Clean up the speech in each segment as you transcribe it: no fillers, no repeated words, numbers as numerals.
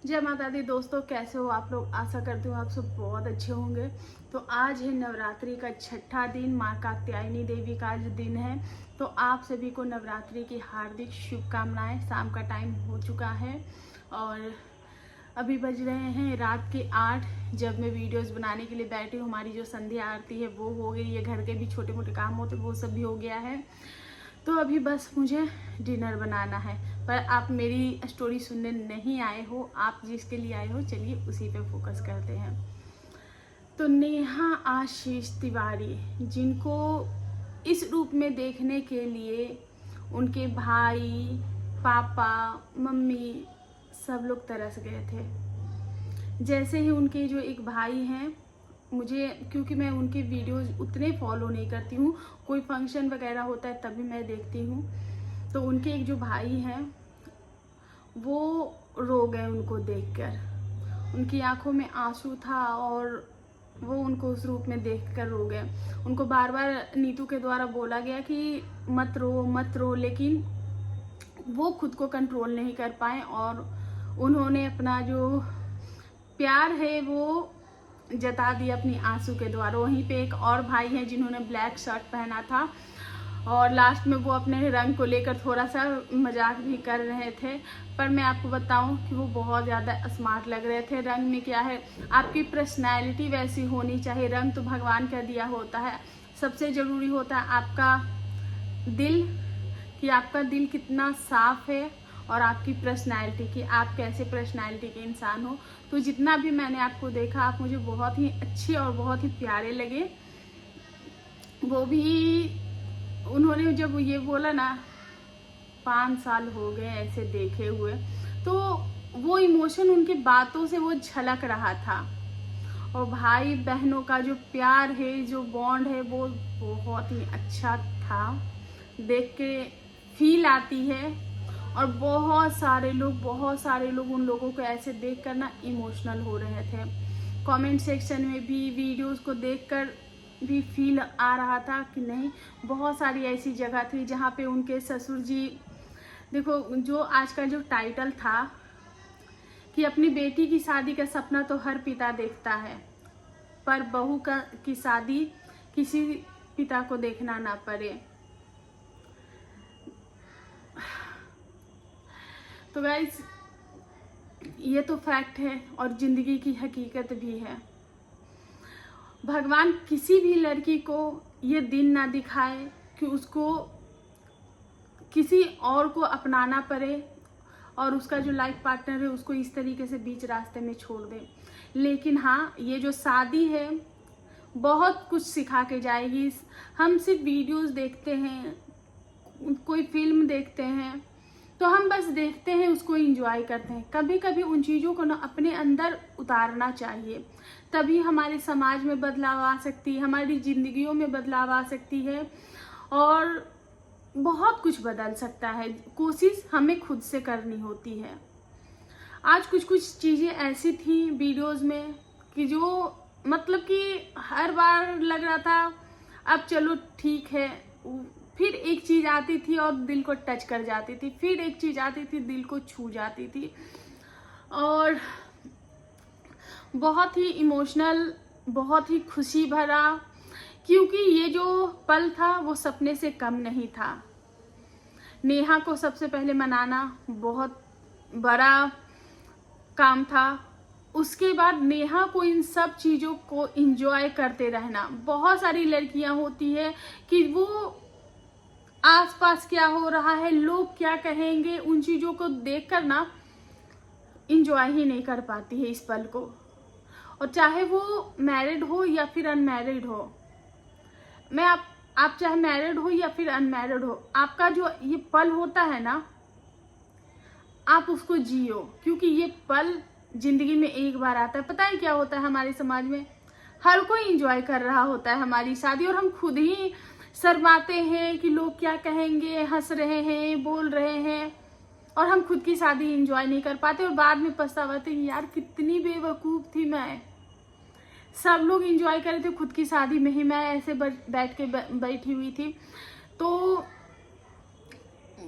जय माता दी दोस्तों, कैसे हो आप लोग। आशा करती हूँ आप सब बहुत अच्छे होंगे। तो आज है नवरात्रि का छठा दिन, माँ कात्यायनी देवी का आज दिन है। तो आप सभी को नवरात्रि की हार्दिक शुभकामनाएं। शाम का टाइम हो चुका है और अभी बज रहे हैं रात के 8। जब मैं वीडियोस बनाने के लिए बैठी हूँ, हमारी जो संध्या आरती है वो हो गई है, घर के भी छोटे मोटे काम होते वो सब भी हो गया है। तो अभी बस मुझे डिनर बनाना है। पर आप मेरी स्टोरी सुनने नहीं आए हो, आप जिसके लिए आए हो चलिए उसी पे फोकस करते हैं। तो नेहा आशीष तिवारी, जिनको इस रूप में देखने के लिए उनके भाई, पापा, मम्मी सब लोग तरस गए थे। जैसे ही उनके जो एक भाई हैं, मुझे क्योंकि मैं उनके वीडियोस उतने फॉलो नहीं करती हूँ, कोई फंक्शन वगैरह होता है तभी मैं देखती हूँ। तो उनके एक जो भाई हैं वो रो गए उनको देखकर। उनकी आंखों में आंसू था और वो उनको उस रूप में देखकर रो गए। उनको बार बार नीतू के द्वारा बोला गया कि मत रो मत रो, लेकिन वो खुद को कंट्रोल नहीं कर पाए और उन्होंने अपना जो प्यार है वो जता दिया अपनी आंसू के द्वारा। वहीं पे एक और भाई हैं जिन्होंने ब्लैक शर्ट पहना था और लास्ट में वो अपने रंग को लेकर थोड़ा सा मजाक भी कर रहे थे। पर मैं आपको बताऊं कि वो बहुत ज़्यादा स्मार्ट लग रहे थे। रंग में क्या है, आपकी पर्सनैलिटी वैसी होनी चाहिए। रंग तो भगवान का दिया होता है, सबसे ज़रूरी होता है आपका दिल, कि आपका दिल कितना साफ है और आपकी पर्सनैलिटी, कि आप कैसे पर्सनैलिटी के इंसान हो। तो जितना भी मैंने आपको देखा, आप मुझे बहुत ही अच्छे और बहुत ही प्यारे लगे। वो भी उन्होंने जब ये बोला ना 5 साल हो गए ऐसे देखे हुए, तो वो इमोशन उनकी बातों से वो झलक रहा था। और भाई बहनों का जो प्यार है, जो बॉन्ड है, वो बहुत ही अच्छा था। देख के फील आती है। और बहुत सारे लोग उन लोगों को ऐसे देख कर ना इमोशनल हो रहे थे। कमेंट सेक्शन में भी वीडियोस को देखकर भी फील आ रहा था कि नहीं, बहुत सारी ऐसी जगह थी जहाँ पे उनके ससुर जी, देखो जो आज का जो टाइटल था कि अपनी बेटी की शादी का सपना तो हर पिता देखता है, पर बहू की शादी किसी पिता को देखना ना पड़े। तो गाइस, ये तो फैक्ट है और जिंदगी की हकीकत भी है। भगवान किसी भी लड़की को ये दिन ना दिखाए कि उसको किसी और को अपनाना पड़े और उसका जो लाइफ पार्टनर है उसको इस तरीके से बीच रास्ते में छोड़ दे। लेकिन हाँ, ये जो शादी है बहुत कुछ सिखा के जाएगी। हम सिर्फ वीडियोस देखते हैं, कोई फिल्म देखते हैं तो हम बस देखते हैं, उसको एंजॉय करते हैं। कभी कभी उन चीज़ों को ना अपने अंदर उतारना चाहिए, तभी हमारे समाज में बदलाव आ सकती है, हमारी जिंदगियों में बदलाव आ सकती है और बहुत कुछ बदल सकता है। कोशिश हमें खुद से करनी होती है। आज कुछ कुछ चीज़ें ऐसी थी वीडियोस में कि जो मतलब कि हर बार लग रहा था अब चलो ठीक है, फिर एक चीज़ आती थी और दिल को टच कर जाती थी, फिर एक चीज़ आती थी दिल को छू जाती थी और बहुत ही इमोशनल, बहुत ही खुशी भरा, क्योंकि ये जो पल था वो सपने से कम नहीं था। नेहा को सबसे पहले मनाना बहुत बड़ा काम था, उसके बाद नेहा को इन सब चीज़ों को एंजॉय करते रहना। बहुत सारी लड़कियां होती है कि वो आसपास क्या हो रहा है, लोग क्या कहेंगे, उन चीज़ों को देखकर ना एंजॉय ही नहीं कर पाती है इस पल को। और चाहे वो मैरिड हो या फिर अनमैरिड हो, आप चाहे मैरिड हो या फिर अनमैरिड हो, आपका जो ये पल होता है ना, आप उसको जियो, क्योंकि ये पल जिंदगी में एक बार आता है। पता है क्या होता है हमारे समाज में, हर कोई एंजॉय कर रहा होता है हमारी शादी और हम खुद ही शर्माते हैं कि लोग क्या कहेंगे, हंस रहे हैं, बोल रहे हैं और हम खुद की शादी एंजॉय नहीं कर पाते और बाद में पछतावाते कि यार कितनी बेवकूफ़ थी मैं। सब लोग एंजॉय कर रहे थे, खुद की शादी में ही मैं ऐसे बैठ के बैठी हुई थी। तो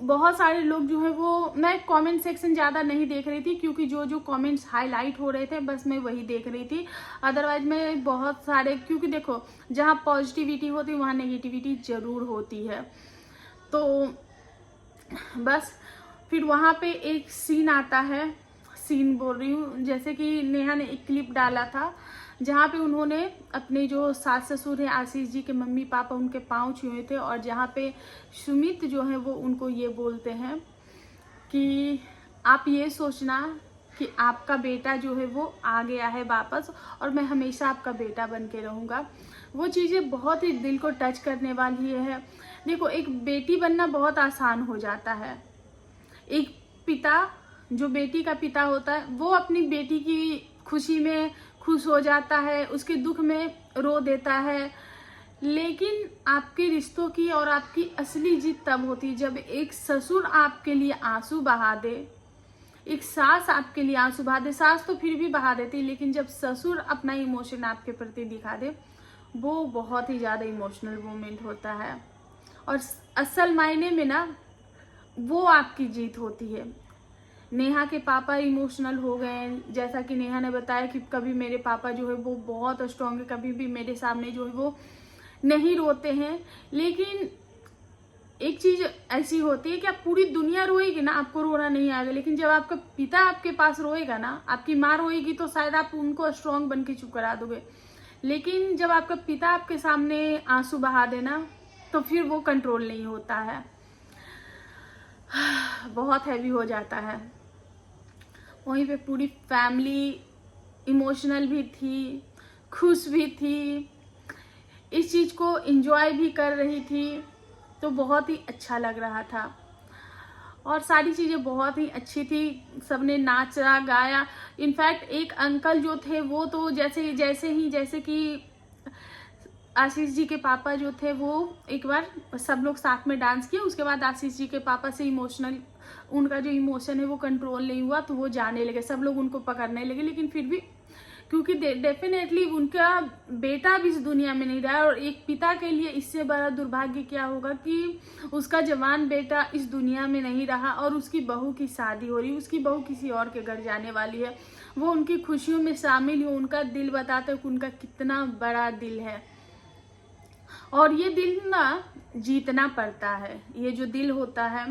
बहुत सारे लोग जो है वो, मैं कमेंट सेक्शन ज़्यादा नहीं देख रही थी क्योंकि जो जो कमेंट्स हाईलाइट हो रहे थे बस मैं वही देख रही थी। अदरवाइज मैं बहुत सारे, क्योंकि देखो जहाँ पॉजिटिविटी होती है वहाँ नेगेटिविटी ज़रूर होती है। तो बस फिर वहाँ पे एक सीन आता है, सीन बोल रही हूँ, जैसे कि नेहा ने एक क्लिप डाला था जहाँ पे उन्होंने अपने जो सास ससुर है आशीष जी के मम्मी पापा उनके पाँव छुए थे, और जहाँ पे सुमित जो है वो उनको ये बोलते हैं कि आप ये सोचना कि आपका बेटा जो है वो आ गया है वापस, और मैं हमेशा आपका बेटा बन के रहूँगा। वो चीज़ें बहुत ही दिल को टच करने वाली है। देखो, एक बेटी बनना बहुत आसान हो जाता है। एक पिता जो बेटी का पिता होता है वो अपनी बेटी की खुशी में खुश हो जाता है, उसके दुख में रो देता है। लेकिन आपके रिश्तों की और आपकी असली जीत तब होती है जब एक ससुर आपके लिए आंसू बहा दे, एक सास आपके लिए आंसू बहा दे। सास तो फिर भी बहा देती, लेकिन जब ससुर अपना इमोशन आपके प्रति दिखा दे, वो बहुत ही ज़्यादा इमोशनल मोमेंट होता है। और असल मायने में ना वो आपकी जीत होती है। नेहा के पापा इमोशनल हो गए, जैसा कि नेहा ने बताया कि कभी मेरे पापा जो है वो बहुत स्ट्रॉन्ग है, कभी भी मेरे सामने जो है वो नहीं रोते हैं। लेकिन एक चीज ऐसी होती है कि आप पूरी दुनिया रोएगी ना, आपको रोना नहीं आएगा, लेकिन जब आपका पिता आपके पास रोएगा ना, आपकी माँ रोएगी तो शायद आप उनको स्ट्रॉन्ग बन के चुप करा दोगे, लेकिन जब आपका पिता आपके सामने आंसू बहा देना तो फिर वो कंट्रोल नहीं होता है, बहुत हैवी हो जाता है। वहीं पे पूरी फैमिली इमोशनल भी थी, खुश भी थी, इस चीज़ को एंजॉय भी कर रही थी, तो बहुत ही अच्छा लग रहा था और सारी चीज़ें बहुत ही अच्छी थी। सबने नाचा गाया। इनफैक्ट एक अंकल जो थे वो तो जैसे कि आशीष जी के पापा जो थे वो एक बार सब लोग साथ में डांस किया, उसके बाद आशीष जी के पापा से उनका जो इमोशन है वो कंट्रोल नहीं हुआ, तो वो जाने लगे, सब लोग उनको पकड़ने लगे। लेकिन फिर भी क्योंकि डेफिनेटली उनका बेटा भी इस दुनिया में नहीं रहा, और एक पिता के लिए इससे बड़ा दुर्भाग्य क्या होगा कि उसका जवान बेटा इस दुनिया में नहीं रहा और उसकी बहू की शादी हो रही, उसकी बहू किसी और के घर जाने वाली है, वो उनकी खुशियों में शामिल हो। उनका दिल बताता है कि उनका कितना बड़ा दिल है, और ये दिल ना जीतना पड़ता है। ये जो दिल होता है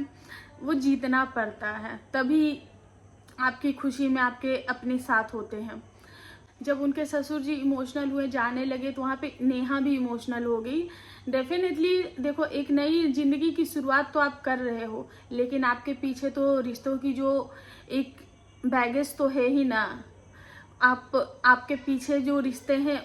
वो जीतना पड़ता है, तभी आपकी खुशी में आपके अपने साथ होते हैं। जब उनके ससुर जी इमोशनल हुए, जाने लगे, तो वहाँ पे नेहा भी इमोशनल हो गई। डेफिनेटली देखो, एक नई जिंदगी की शुरुआत तो आप कर रहे हो, लेकिन आपके पीछे तो रिश्तों की जो एक बैगेज तो है ही ना। आपके पीछे जो रिश्ते हैं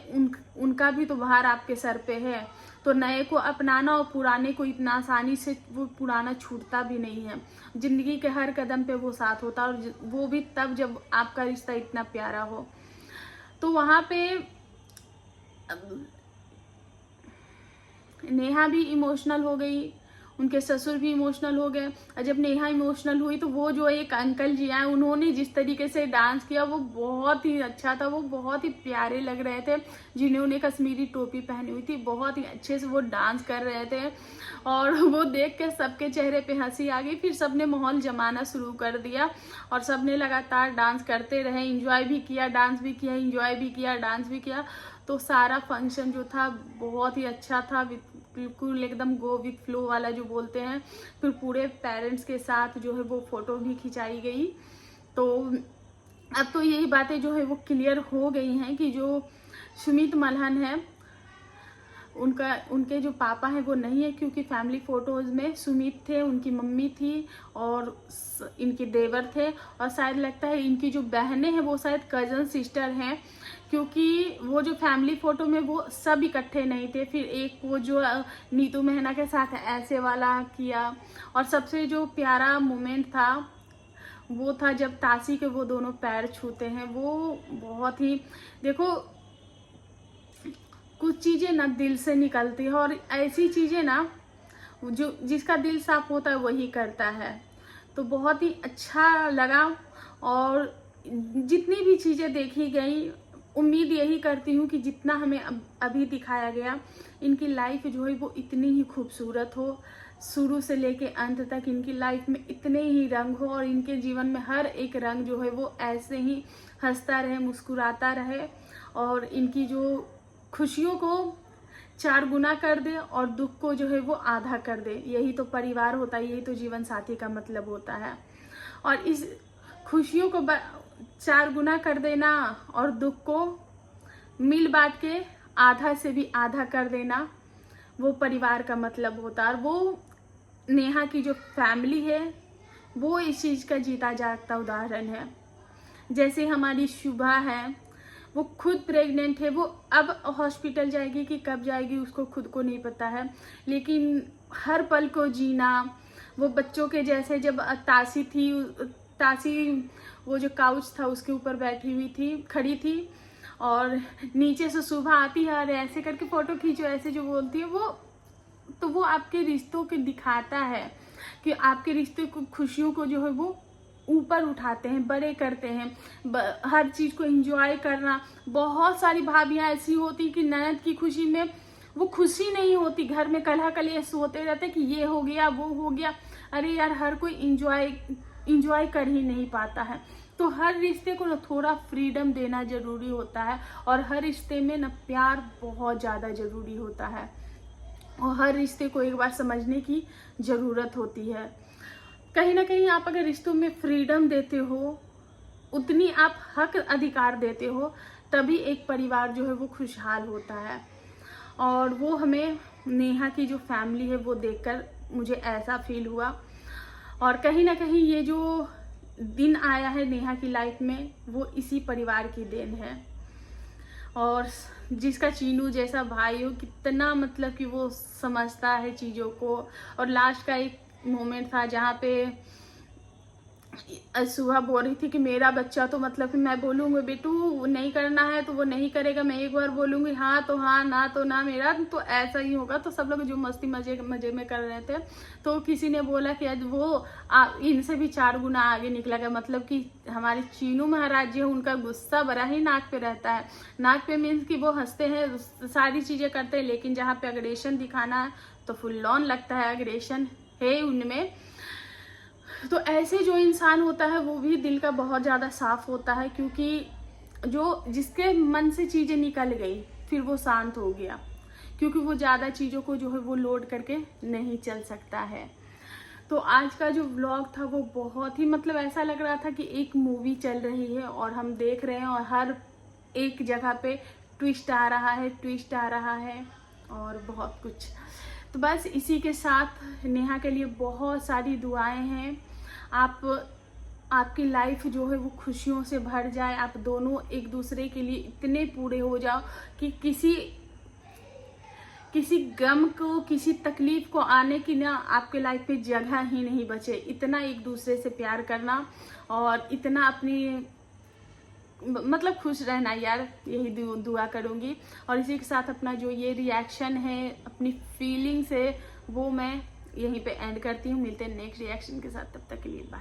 उनका भी तो भार आपके सर पे है। तो नए को अपनाना और पुराने को इतना आसानी से वो पुराना छूटता भी नहीं है। जिंदगी के हर कदम पे वो साथ होता है, और वो भी तब जब आपका रिश्ता इतना प्यारा हो। तो वहाँ पे नेहा भी इमोशनल हो गई, उनके ससुर भी इमोशनल हो गए। और जब नेहा इमोशनल हुई तो वो जो एक अंकल जी आए, उन्होंने जिस तरीके से डांस किया वो बहुत ही अच्छा था, वो बहुत ही प्यारे लग रहे थे, जिन्होंने कश्मीरी टोपी पहनी हुई थी, बहुत ही अच्छे से वो डांस कर रहे थे, और वो देख के सबके चेहरे पे हंसी आ गई। फिर सबने माहौल जमाना शुरू कर दिया और सबने लगातार डांस करते रहे, इंजॉय भी किया, डांस भी किया, इंजॉय भी किया, डांस भी किया। तो सारा फंक्शन जो था बहुत ही अच्छा था, बिल्कुल एकदम गो विथ फ्लो वाला जो बोलते हैं। फिर पूरे पेरेंट्स के साथ जो है वो फोटो भी खिंचाई गई। तो अब तो यही बातें जो है वो क्लियर हो गई हैं कि जो सुमित मल्हन है उनके जो पापा हैं वो नहीं है, क्योंकि फैमिली फोटोज में सुमित थे, उनकी मम्मी थी और इनके देवर थे, और शायद लगता है इनकी जो बहनें हैं वो शायद कजन सिस्टर हैं, क्योंकि वो जो फैमिली फोटो में वो सब इकट्ठे नहीं थे। फिर एक वो जो नीतू मेहना के साथ ऐसे वाला किया, और सबसे जो प्यारा मोमेंट था वो था जब ताशी के वो दोनों पैर छूते हैं। वो बहुत ही, देखो कुछ चीज़ें ना दिल से निकलती है, और ऐसी चीज़ें ना जो जिसका दिल साफ होता है वही करता है। तो बहुत ही अच्छा लगा, और जितनी भी चीज़ें देखी गई, उम्मीद यही करती हूँ कि जितना हमें अभी दिखाया गया, इनकी लाइफ जो है वो इतनी ही खूबसूरत हो, शुरू से लेके अंत तक इनकी लाइफ में इतने ही रंग हो और इनके जीवन में हर एक रंग जो है वो ऐसे ही हंसता रहे, मुस्कुराता रहे और इनकी जो खुशियों को 4 गुना कर दे और दुख को जो है वो आधा कर दे। यही तो परिवार होता है, यही तो जीवन साथी का मतलब होता है। और इस खुशियों को 4 गुना कर देना और दुख को मिल बांट के आधा से भी आधा कर देना, वो परिवार का मतलब होता है। और वो नेहा की जो फैमिली है वो इस चीज़ का जीता जागता उदाहरण है। जैसे हमारी शुभा है, वो खुद प्रेग्नेंट है, वो अब हॉस्पिटल जाएगी कि कब जाएगी उसको खुद को नहीं पता है, लेकिन हर पल को जीना। वो बच्चों के जैसे जब तासी वो जो काउच था उसके ऊपर बैठी हुई थी, खड़ी थी और नीचे से सुबह आती है और ऐसे करके फोटो खींचो, ऐसे जो बोलती है वो आपके रिश्तों के दिखाता है कि आपके रिश्ते को, खुशियों को जो है वो ऊपर उठाते हैं, बड़े करते हैं। हर चीज़ को एंजॉय करना। बहुत सारी भाभियां ऐसी होती कि ननद की खुशी में वो खुशी नहीं होती, घर में कलह कलेश होते रहते कि ये हो गया वो हो गया। अरे यार, हर कोई इंजॉय कर ही नहीं पाता है। तो हर रिश्ते को ना थोड़ा फ्रीडम देना जरूरी होता है और हर रिश्ते में ना प्यार बहुत ज़्यादा जरूरी होता है और हर रिश्ते को एक बार समझने की ज़रूरत होती है। कहीं ना कहीं आप अगर रिश्तों में फ्रीडम देते हो, उतनी आप हक अधिकार देते हो, तभी एक परिवार जो है वो खुशहाल होता है। और वो हमें नेहा की जो फैमिली है वो देखकर मुझे ऐसा फील हुआ। और कहीं ना कहीं ये जो दिन आया है नेहा की लाइफ में वो इसी परिवार की देन है। और जिसका चीनू जैसा भाई हो, कितना मतलब कि वो समझता है चीज़ों को। और लास्ट का एक मोमेंट था जहाँ पे सुहा बोल रही थी कि मेरा बच्चा तो मतलब कि मैं बोलूँगी बेटू नहीं करना है तो वो नहीं करेगा, मैं एक बार बोलूँगी हाँ तो हाँ, ना तो ना, मेरा तो ऐसा ही होगा। तो सब लोग जो मस्ती मजे में कर रहे थे, तो किसी ने बोला कि आज वो इनसे भी 4 गुना आगे निकला गया। मतलब कि हमारे चीनू महाराज जी है, उनका गुस्सा बड़ा ही नाक पे रहता है। नाक पे मीन्स कि वो हंसते हैं, सारी चीज़ें करते हैं, लेकिन जहाँ पे अग्रेशन दिखाना है तो फुल ऑन लगता है, अग्रेशन है उनमें। तो ऐसे जो इंसान होता है वो भी दिल का बहुत ज़्यादा साफ होता है, क्योंकि जिसके मन से चीज़ें निकल गई फिर वो शांत हो गया, क्योंकि वो ज़्यादा चीज़ों को जो है वो लोड करके नहीं चल सकता है। तो आज का जो व्लॉग था वो बहुत ही मतलब ऐसा लग रहा था कि एक मूवी चल रही है और हम देख रहे हैं और हर एक जगह पे ट्विस्ट आ रहा है और बहुत कुछ। तो बस इसी के साथ नेहा के लिए बहुत सारी दुआएं हैं। आपकी लाइफ जो है वो खुशियों से भर जाए, आप दोनों एक दूसरे के लिए इतने पूरे हो जाओ कि किसी गम को, किसी तकलीफ को आने की ना आपके लाइफ पे जगह ही नहीं बचे। इतना एक दूसरे से प्यार करना और इतना अपनी मतलब खुश रहना यार, यही दुआ करूँगी। और इसी के साथ अपना जो ये रिएक्शन है, अपनी फीलिंग्स है, वो मैं यहीं पे एंड करती हूँ। मिलते हैं नेक्स्ट रिएक्शन के साथ, तब तक के लिए बाय।